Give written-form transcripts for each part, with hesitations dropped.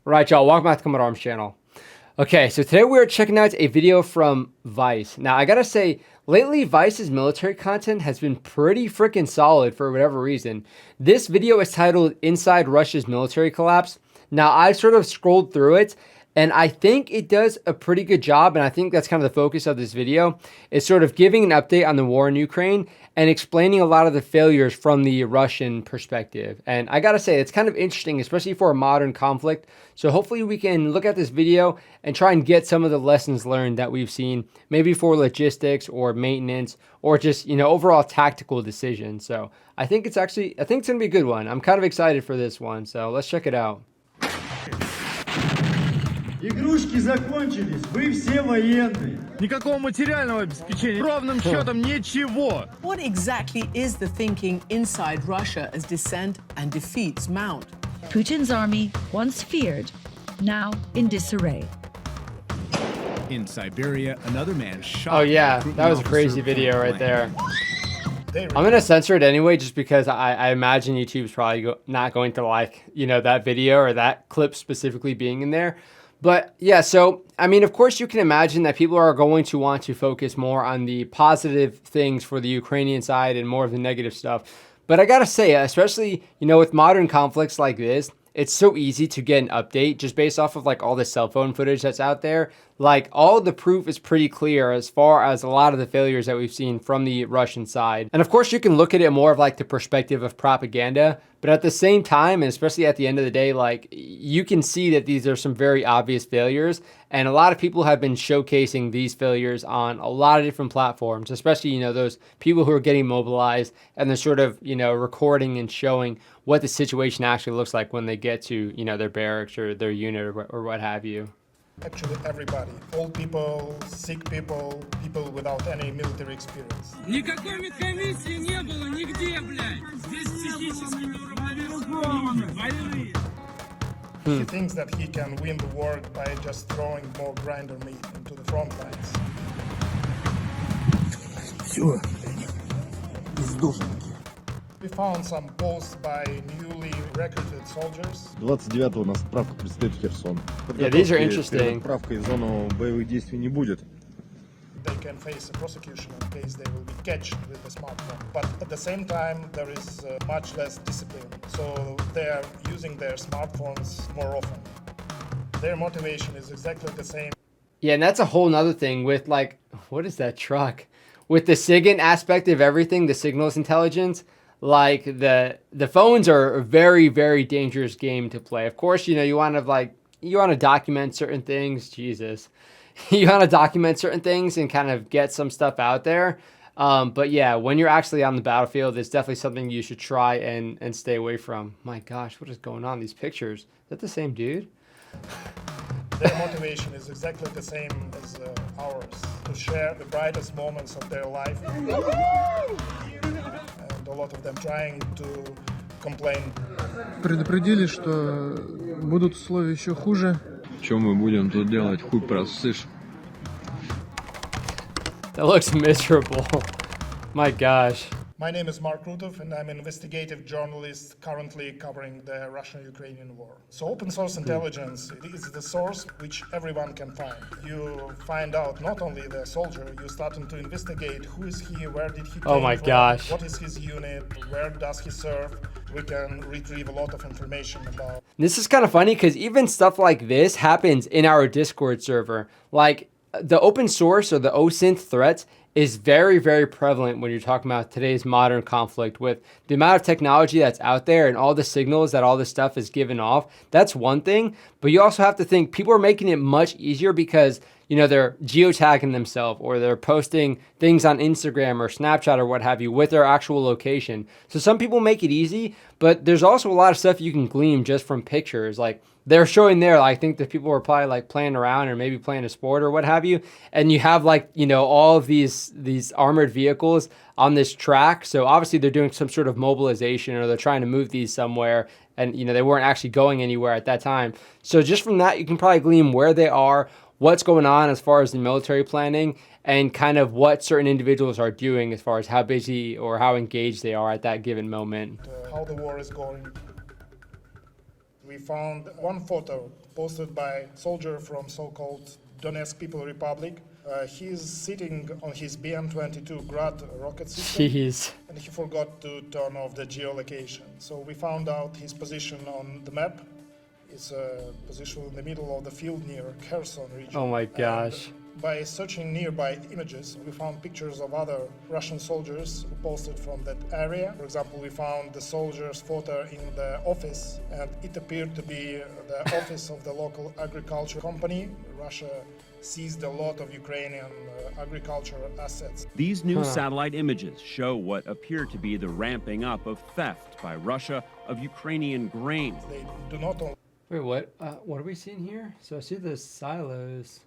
Right, y'all, welcome back to Combat Arms channel. Okay, so today we're checking out a video from Vice. Now, I gotta say, lately Vice's military content has been pretty freaking solid for whatever reason. This video is titled Inside Russia's Military Collapse. Now, I sort of scrolled through it, and I think it does a pretty good job, and I think that's kind of the focus of this video, is sort of giving an update on the war in Ukraine and explaining a lot of the failures from the Russian perspective. And I gotta say, it's kind of interesting, especially for a modern conflict. So hopefully we can look at this video and try and get some of the lessons learned that we've seen, maybe for logistics or maintenance or just, you know, overall tactical decisions. So I think it's gonna be a good one. I'm kind of excited for this one. So let's check it out. Игрушки закончились, вы все военные. Никакого материального обеспечения, ровным счетом ничего. What exactly is the thinking inside Russia as dissent and defeats mount? Putin's army, once feared, now in disarray. In Siberia, another man shot. Oh yeah, that was a crazy video right there. I'm gonna censor it anyway, just because I imagine YouTube's probably not going to like, you know, that video or that clip specifically being in there. But yeah, so, I mean, of course you can imagine that people are going to want to focus more on the positive things for the Ukrainian side and more of the negative stuff. But I gotta say, especially, you know, with modern conflicts like this, it's so easy to get an update just based off of like all the cell phone footage that's out there. Like all the proof is pretty clear as far as a lot of the failures that we've seen from the Russian side. And of course you can look at it more of like the perspective of propaganda, but at the same time, and especially at the end of the day, like you can see that these are some very obvious failures. And a lot of people have been showcasing these failures on a lot of different platforms, especially, you know, those people who are getting mobilized and they're sort of, you know, recording and showing what the situation actually looks like when they get to, you know, their barracks or their unit or what have you. Actually everybody, old people, sick people, people without any military experience. Никакой медкомиссии не было нигде, блядь. Здесь психически неуравновешенные. He thinks that he can win the war by just throwing more grinder meat into the front lines. Все, издохники. We found some posts by newly recruited soldiers. 29-го у нас отправка предстоит в Херсон. Yeah, these are interesting. Отправка из зоны боевых действий не будет. They can face a prosecution in case they will be catched with a smartphone. But at the same time, there is much less discipline. So they are using their smartphones more often. Their motivation is exactly the same. Yeah, and that's a whole nother thing with like, what is that truck? With the SIGINT aspect of everything, the signals intelligence, like the phones are a very, very dangerous game to play. Of course, you know, you want to document certain things. Jesus. You want to document certain things and kind of get some stuff out there. But yeah, when you're actually on the battlefield, it's definitely something you should try and stay away from. My gosh, what is going on? These pictures. Is that the same dude? Their motivation is exactly the same as ours, to share the brightest moments of their life. And a lot of them trying to complain. Предупредили, что будут условия еще хуже. Что мы будем тут делать? Хуй просышь. That looks miserable. My gosh. My name is Mark Rutov, and I'm an investigative journalist currently covering the Russian-Ukrainian war. So open source intelligence is the source which everyone can find. You find out not only the soldier, you starting to investigate who is he, where did he come from, gosh. what is his unit, where does he serve. We can retrieve a lot of information about. This is kind of funny because even stuff like this happens in our Discord server. Like the open source or the OSINT threats is very, very prevalent when you're talking about today's modern conflict with the amount of technology that's out there and all the signals that all this stuff is given off. That's one thing, but you also have to think people are making it much easier because, you know, they're geotagging themselves or they're posting things on Instagram or Snapchat or what have you with their actual location. So some people make it easy, but there's also a lot of stuff you can glean just from pictures. Like they're showing there, I think that people were probably like playing around or maybe playing a sport or what have you. And you have like, you know, all of these armored vehicles on this track. So obviously they're doing some sort of mobilization or they're trying to move these somewhere. And, you know, they weren't actually going anywhere at that time. So just from that, you can probably glean where they are, what's going on as far as the military planning, and kind of what certain individuals are doing as far as how busy or how engaged they are at that given moment. How the war is going. We found one photo posted by a soldier from so-called Donetsk People Republic. He's sitting on his BM-22 Grad rocket system, Jeez. and he forgot to turn off the geolocation. So we found out his position on the map. It's a position in the middle of the field near Kherson region. Oh my gosh. And by searching nearby images, we found pictures of other Russian soldiers who posted from that area. For example, we found the soldier's photo in the office, and it appeared to be the office of the local agriculture company. Russia seized a lot of Ukrainian agricultural assets. These new satellite images show what appear to be the ramping up of theft by Russia of Ukrainian grain. They do not only... Wait, what are we seeing here? So I see the silos.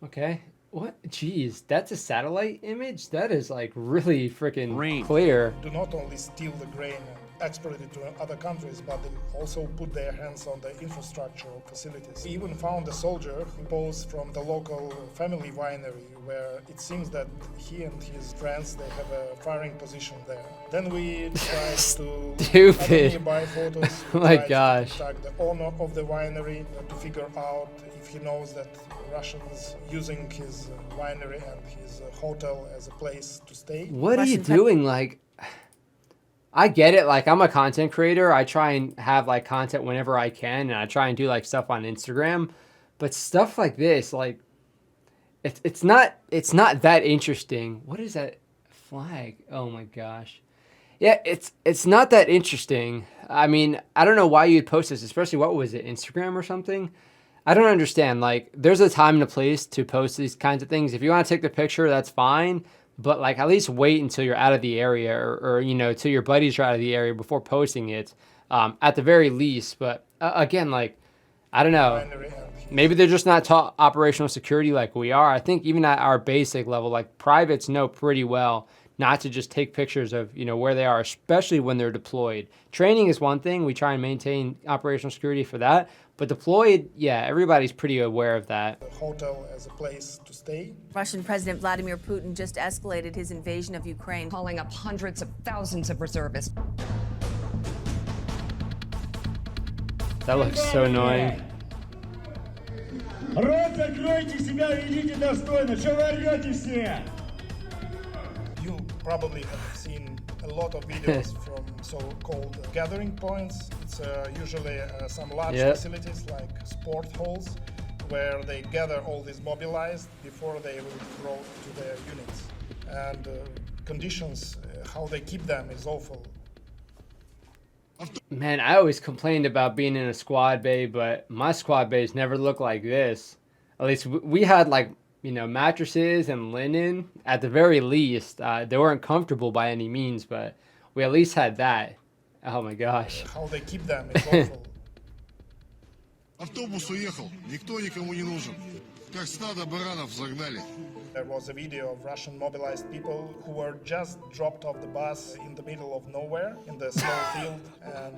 Okay. What? Jeez, that's a satellite image? That is like really freaking clear. Do not only steal the grain and export it to other countries, but they also put their hands on the infrastructural facilities. We even found a soldier who posed from the local family winery, where it seems that he and his friends, they have a firing position there. Then we tried to Stupid. nearby photos. Oh my tried gosh. to contact the owner of the winery to figure out if he knows that Russians using his winery and his hotel as a place to stay. What are you doing? Like, I get it. Like, I'm a content creator. I try and have like content whenever I can, and I try and do like stuff on Instagram. But stuff like this, like, it's not that interesting. What is that flag? Oh my gosh. Yeah, it's not that interesting. I mean, I don't know why you'd post this, especially what was it, Instagram or something? I don't understand. Like, there's a time and a place to post these kinds of things. If you want to take the picture, that's fine. But like, at least wait until you're out of the area, or you know, till your buddies are out of the area before posting it, at the very least. But again, like, I don't know. Maybe they're just not taught operational security like we are. I think even at our basic level, like privates know pretty well not to just take pictures of, you know, where they are, especially when they're deployed. Training is one thing. We try and maintain operational security for that. But deployed, yeah, everybody's pretty aware of that. The hotel as a place to stay. Russian President Vladimir Putin just escalated his invasion of Ukraine, calling up hundreds of thousands of reservists. That looks so annoying. Рот закройте себя, ведите достойно. Что вы орете все? You probably have seen a lot of videos from so-called gathering points. It's usually some large facilities like sport halls, where they gather all these mobilized before they will throw to their units. And conditions, how they keep them is awful. Man, I always complained about being in a squad bay, but my squad bays never look like this. At least we had, like, you know, mattresses and linen at the very least. They weren't comfortable by any means, but we at least had that. Oh my gosh. How they keep them is awful. Автобус уехал, никто никому не нужен. Как стадо баранов загнали. There was a video of Russian mobilized people who were just dropped off the bus in the middle of nowhere in the snow field, and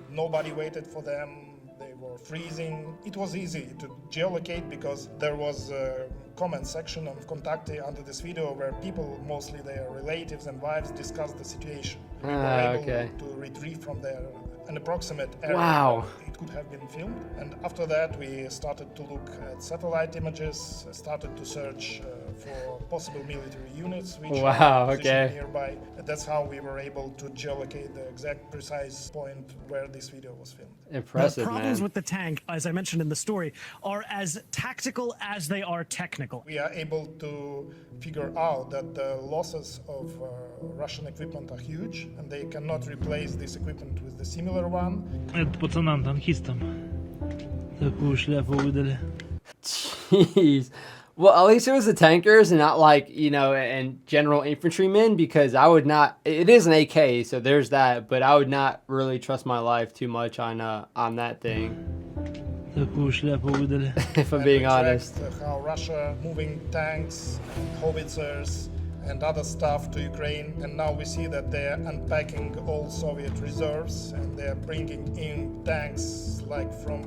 nobody waited for them. They were freezing. It was easy to geolocate because there was a comment section on Kontakte under this video where people, mostly their relatives and wives, discussed the situation. We were able to retrieve from there an approximate area where it could have been filmed. And after that, we started to look at satellite images, started to search for possible military units which are positioned nearby. And that's how we were able to geolocate the exact precise point where this video was filmed. Impressive, the problems with the tank, as I mentioned in the story, are as tactical as they are technical. We are able to figure out that the losses of Russian equipment are huge, and they cannot replace this equipment with the similar one. Это пацанам, танкистам, такую шляпу выдали. Jeez. Well, at least it was the tankers and not like, you know, and general infantrymen, because I would not, it is an AK, so there's that, but I would not really trust my life too much on that thing. Такую шляпу выдали. If I'm being honest. How Russia moving tanks, howitzers, and other stuff to Ukraine, and now we see that they're unpacking all Soviet reserves and they're bringing in tanks like from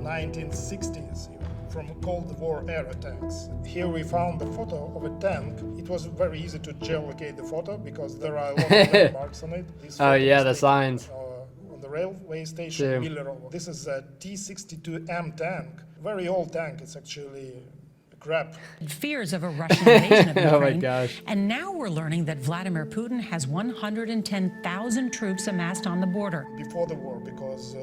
1960s, from Cold War era tanks. Here we found the photo of a tank. It was very easy to geolocate the photo because there are a lot of marks on it. Oh yeah, the signs. On the the railway station Millerovo. This is a T-62M tank, very old tank. It's actually crap. Fears of a Russian invasion of Ukraine. Oh my gosh. And now we're learning that Vladimir Putin has 110,000 troops amassed on the border. Before the war, because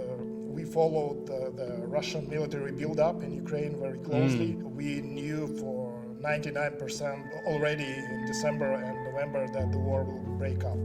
we followed the Russian military build-up in Ukraine very closely. We knew for 99% already in December and November that the war will break up.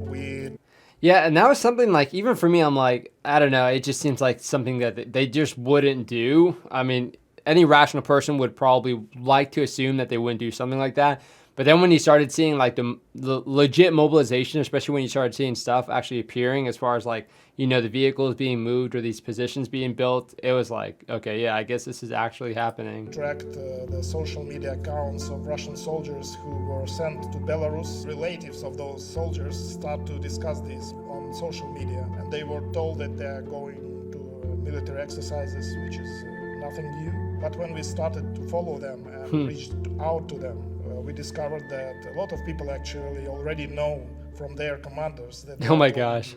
Yeah, and that was something like, even for me, I'm like, I don't know, it just seems like something that they just wouldn't do. I mean, any rational person would probably like to assume that they wouldn't do something like that. But then when you started seeing like the legit mobilization, especially when you started seeing stuff actually appearing as far as like, you know, the vehicles being moved or these positions being built, it was like, okay, yeah, I guess this is actually happening. Tracked the social media accounts of Russian soldiers who were sent to Belarus. Relatives of those soldiers start to discuss this on social media, and they were told that they are going to military exercises, which is nothing new. But when we started to follow them and reached out to them, we discovered that a lot of people actually already know from their commanders that oh my gosh,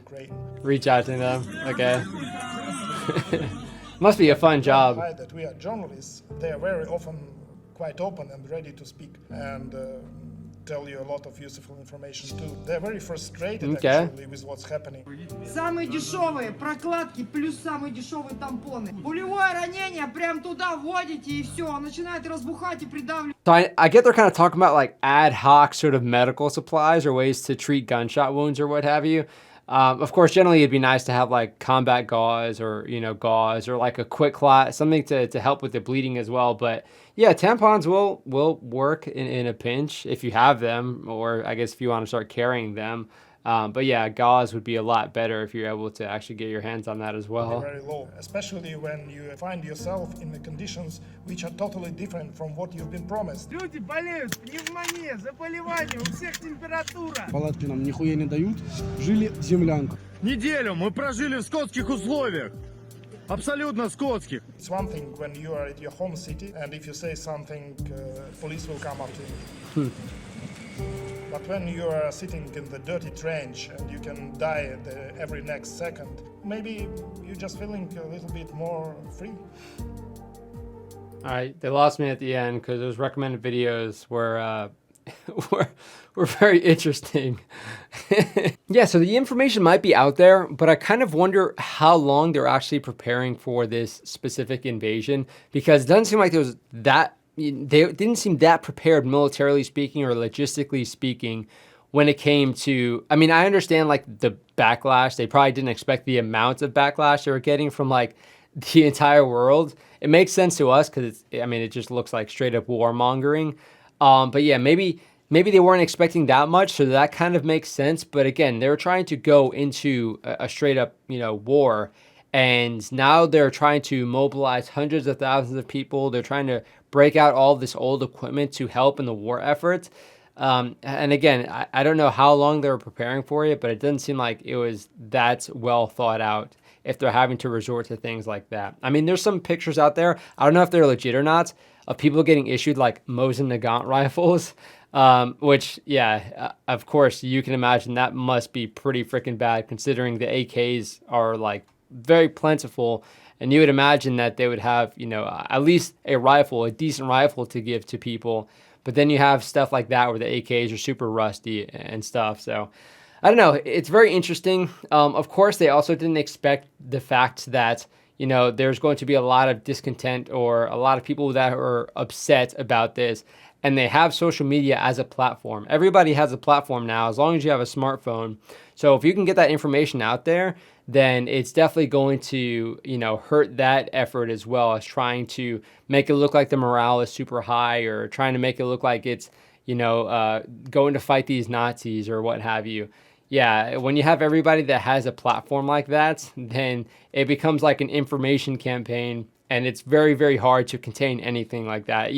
reach out to them. Okay. Must be a fun job. That we are journalists, they are very often quite open and ready to speak and tell you a lot of useful information too. They're very frustrated actually with what's happening. Самые дешевые прокладки плюс самые дешевые тампоны. Пулевое ранение прям туда вводите и все, начинает разбухать и придавливать. So I get they're kind of talking about like ad hoc sort of medical supplies or ways to treat gunshot wounds or what have you. Of course, generally it'd be nice to have like combat gauze or, you know, gauze or like a quick clot, something to help with the bleeding as well. But yeah, tampons will work in a pinch if you have them, or I guess if you want to start carrying them. But yeah, gauze would be a lot better if you're able to actually get your hands on that as well. Very low, especially when you find yourself in the conditions which are totally different from what you've been promised. Люди болеют, пневмония, заболевания, у всех температура. Палатки нам нихуя не дают, жили в землянках. Неделю мы прожили в скотских условиях. Абсолютно скотских. It's one thing when you are at your home city and if you say something, police will come after you. But when you are sitting in the dirty trench and you can die every next second, maybe you're just feeling a little bit more free. All right, they lost me at the end because those recommended videos were very interesting. Yeah, so the information might be out there, but I kind of wonder how long they're actually preparing for this specific invasion, because it doesn't seem like there was that. They didn't seem that prepared militarily speaking or logistically speaking when it came to, I mean, I understand like the backlash. They probably didn't expect the amount of backlash they were getting from like the entire world. It makes sense to us because it just looks like straight up warmongering. But yeah, maybe they weren't expecting that much, so that kind of makes sense. But again, they were trying to go into a straight up, war. And now they're trying to mobilize hundreds of thousands of people. They're trying to break out all this old equipment to help in the war effort. And again, I don't know how long they were preparing for it, but it doesn't seem like it was that well thought out if they're having to resort to things like that. I mean, there's some pictures out there, I don't know if they're legit or not, of people getting issued like Mosin Nagant rifles, which, yeah, of course, you can imagine that must be pretty freaking bad considering the AKs are like very plentiful, and you would imagine that they would have, at least a decent rifle to give to people. But then you have stuff like that where the AKs are super rusty and stuff. So I don't know. It's very interesting. Of course, they also didn't expect the fact that, there's going to be a lot of discontent or a lot of people that are upset about this. And they have social media as a platform. Everybody has a platform now, as long as you have a smartphone. So if you can get that information out there, then it's definitely going to, hurt that effort as well as trying to make it look like the morale is super high or trying to make it look like it's, going to fight these Nazis or what have you. Yeah, when you have everybody that has a platform like that, then it becomes like an information campaign, and it's very, very hard to contain anything like that,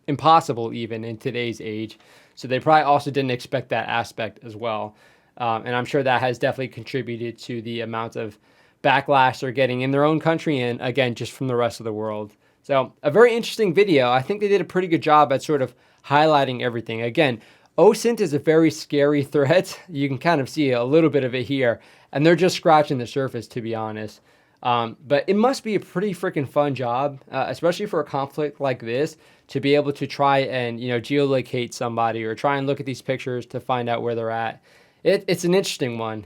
impossible even in today's age. So they probably also didn't expect that aspect as well. And I'm sure that has definitely contributed to the amount of backlash they're getting in their own country and, again, just from the rest of the world. So a very interesting video. I think they did a pretty good job at sort of highlighting everything. Again, OSINT is a very scary threat. You can kind of see a little bit of it here, and they're just scratching the surface, to be honest. But it must be a pretty freaking fun job, especially for a conflict like this, to be able to try and, you know, geolocate somebody or try and look at these pictures to find out where they're at. It's an interesting one.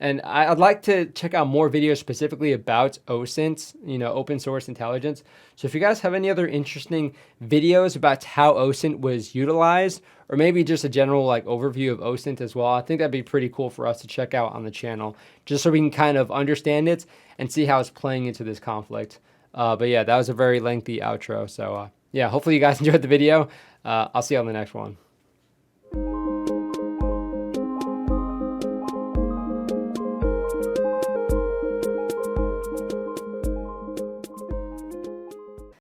And I'd like to check out more videos specifically about OSINT, you know, open source intelligence. So if you guys have any other interesting videos about how OSINT was utilized, or maybe just a general like overview of OSINT as well, I think that'd be pretty cool for us to check out on the channel, just so we can kind of understand it and see how it's playing into this conflict. But yeah, that was a very lengthy outro. So yeah, hopefully you guys enjoyed the video. I'll see you on the next one.